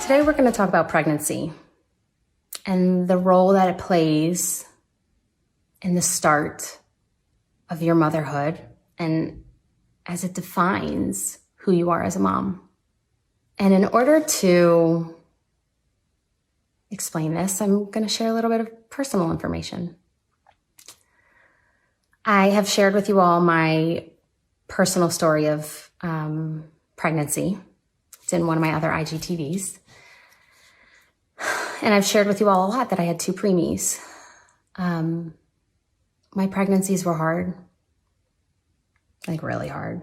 Today we're going to talk about pregnancy and the role that it plays in the start of your motherhood and as it defines who you are as a mom. And in order to explain this, I'm going to share a little bit of personal information. I have shared with you all my personal story of pregnancy. It's in one of my other IGTVs. And I've shared with you all a lot that I had 2 preemies. My pregnancies were hard, like really hard.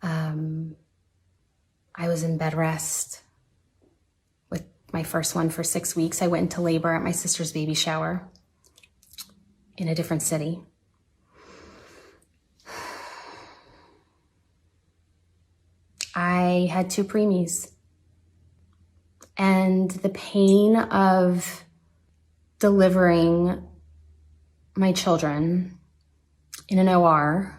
I was in bed rest with my first one for 6 weeks. I went into labor at my sister's baby shower in a different city. I had 2 preemies. And the pain of delivering my children in an OR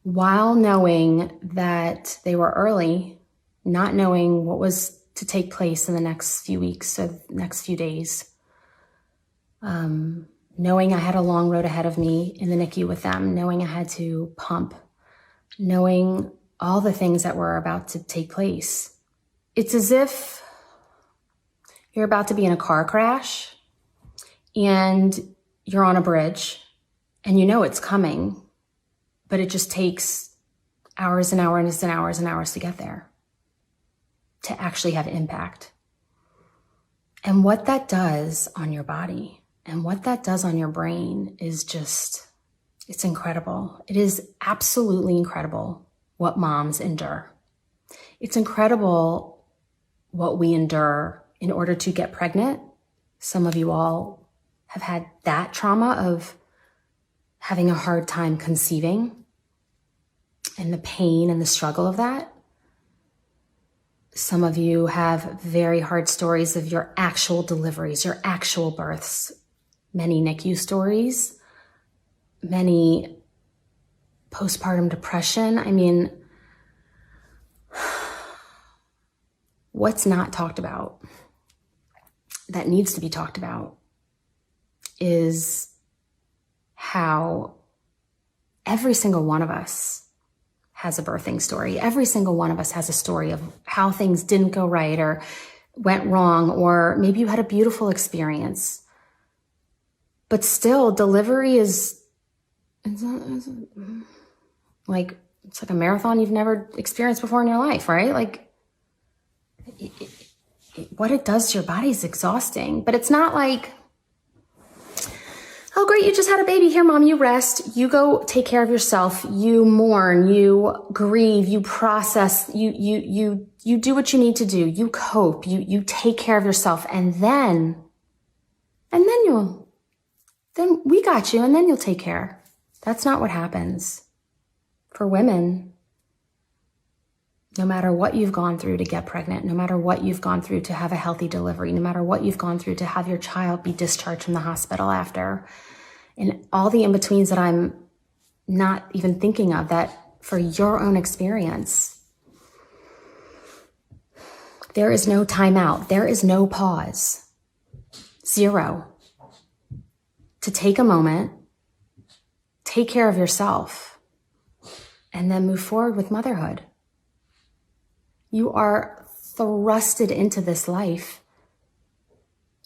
while knowing that they were early, not knowing what was to take place in the next few weeks or the next few days, knowing I had a long road ahead of me in the NICU with them, knowing I had to pump, knowing all the things that were about to take place. It's as if you're about to be in a car crash and you're on a bridge and you know it's coming, but it just takes hours and hours and hours and hours to get there, to actually have impact. And what that does on your body and what that does on your brain is just, it's incredible. It is absolutely incredible what moms endure. It's incredible what we endure in order to get pregnant. Some of you all have had that trauma of having a hard time conceiving and the pain and the struggle of that. Some of you have very hard stories of your actual deliveries, your actual births, many NICU stories, many postpartum depression. I mean, what's not talked about that needs to be talked about is how every single one of us has a birthing story. Every single one of us has a story of how things didn't go right or went wrong, or maybe you had a beautiful experience. But still, delivery it's like a marathon you've never experienced before in your life, right? Like, what it does to your body is exhausting, but it's not like, oh great, you just had a baby. Here, mom, you rest, you go take care of yourself, you mourn, you grieve, you process, you do what you need to do, you cope, you take care of yourself, and then we got you, and then you'll take care. That's not what happens. For women, no matter what you've gone through to get pregnant, no matter what you've gone through to have a healthy delivery, no matter what you've gone through to have your child be discharged from the hospital after, and all the in-betweens that I'm not even thinking of, that for your own experience, there is no timeout. There is no pause. 0. To take a moment, take care of yourself, and then move forward with motherhood. You are thrusted into this life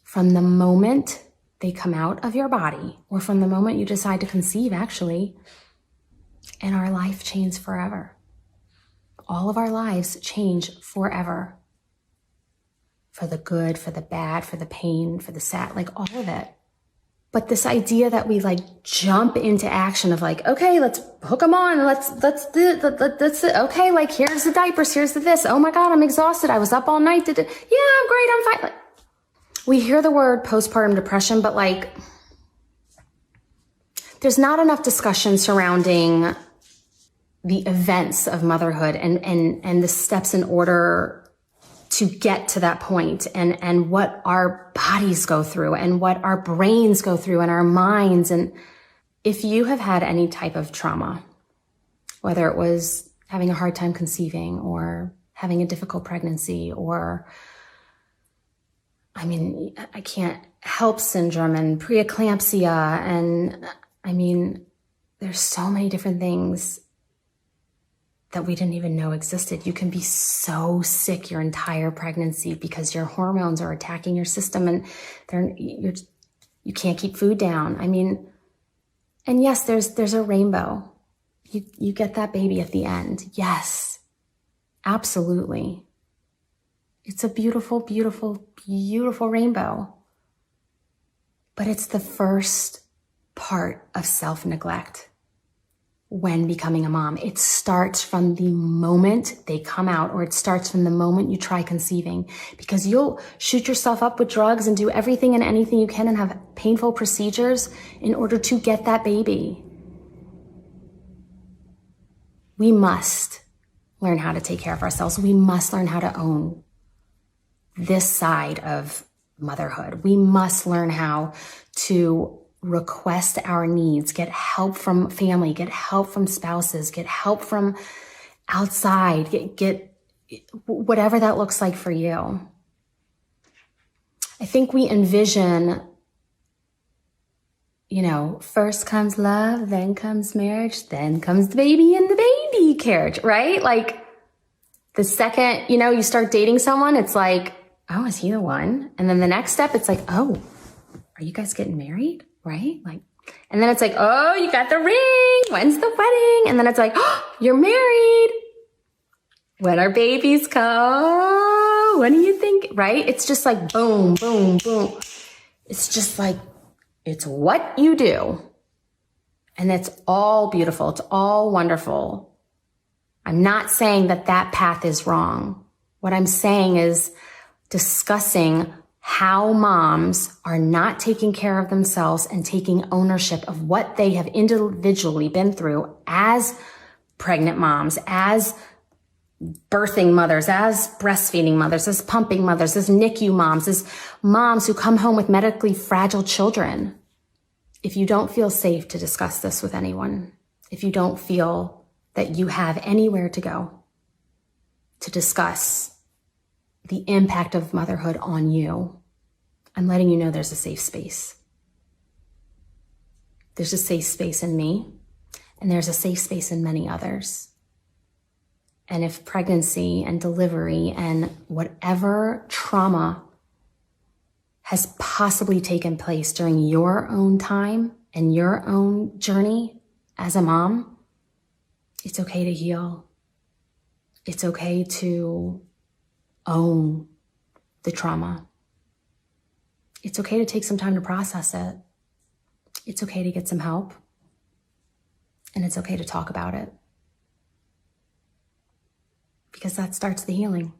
from the moment they come out of your body, or from the moment you decide to conceive, actually, and our life changes forever. All of our lives change forever. For the good, for the bad, for the pain, for the sad, like all of it. But this idea that we like jump into action of like, okay, let's hook them on. Let's okay, like here's the diapers, here's the this. Oh my God, I'm exhausted. I was up all night. Yeah, I'm great. I'm fine. Like, we hear the word postpartum depression, but like, there's not enough discussion surrounding the events of motherhood and the steps in order to get to that point, and what our bodies go through and what our brains go through and our minds. And if you have had any type of trauma, whether it was having a hard time conceiving or having a difficult pregnancy, or, I can't help syndrome and preeclampsia. And there's so many different things that we didn't even know existed. You can be so sick your entire pregnancy because your hormones are attacking your system and you can't keep food down. And yes, there's a rainbow. You get that baby at the end. Yes, absolutely. It's a beautiful, beautiful, beautiful rainbow. But it's the first part of self-neglect when becoming a mom. It starts from the moment they come out, or it starts from the moment you try conceiving, because you'll shoot yourself up with drugs and do everything and anything you can and have painful procedures in order to get that baby. We must learn how to take care of ourselves. We must learn how to own this side of motherhood. We must learn how to request our needs, get help from family, get help from spouses, get help from outside, get whatever that looks like for you. I think we envision, first comes love, then comes marriage, then comes the baby and the baby carriage, right? Like the second, you start dating someone, it's like, oh, is he the one? And then the next step, it's like, oh, are you guys getting married? Right? And then it's like, oh, you got the ring. When's the wedding? And then it's like, oh, you're married. When our babies come? When do you think? Right? It's just like boom, boom, boom. It's just like, it's what you do. And it's all beautiful. It's all wonderful. I'm not saying that path is wrong. What I'm saying is discussing how moms are not taking care of themselves and taking ownership of what they have individually been through as pregnant moms, as birthing mothers, as breastfeeding mothers, as pumping mothers, as NICU moms, as moms who come home with medically fragile children. If you don't feel safe to discuss this with anyone, if you don't feel that you have anywhere to go to discuss the impact of motherhood on you, I'm letting you know there's a safe space. There's a safe space in me, and there's a safe space in many others. And if pregnancy and delivery and whatever trauma has possibly taken place during your own time and your own journey as a mom, it's okay to heal. It's okay to own the trauma. It's okay to take some time to process it. It's okay to get some help. And it's okay to talk about it. Because that starts the healing.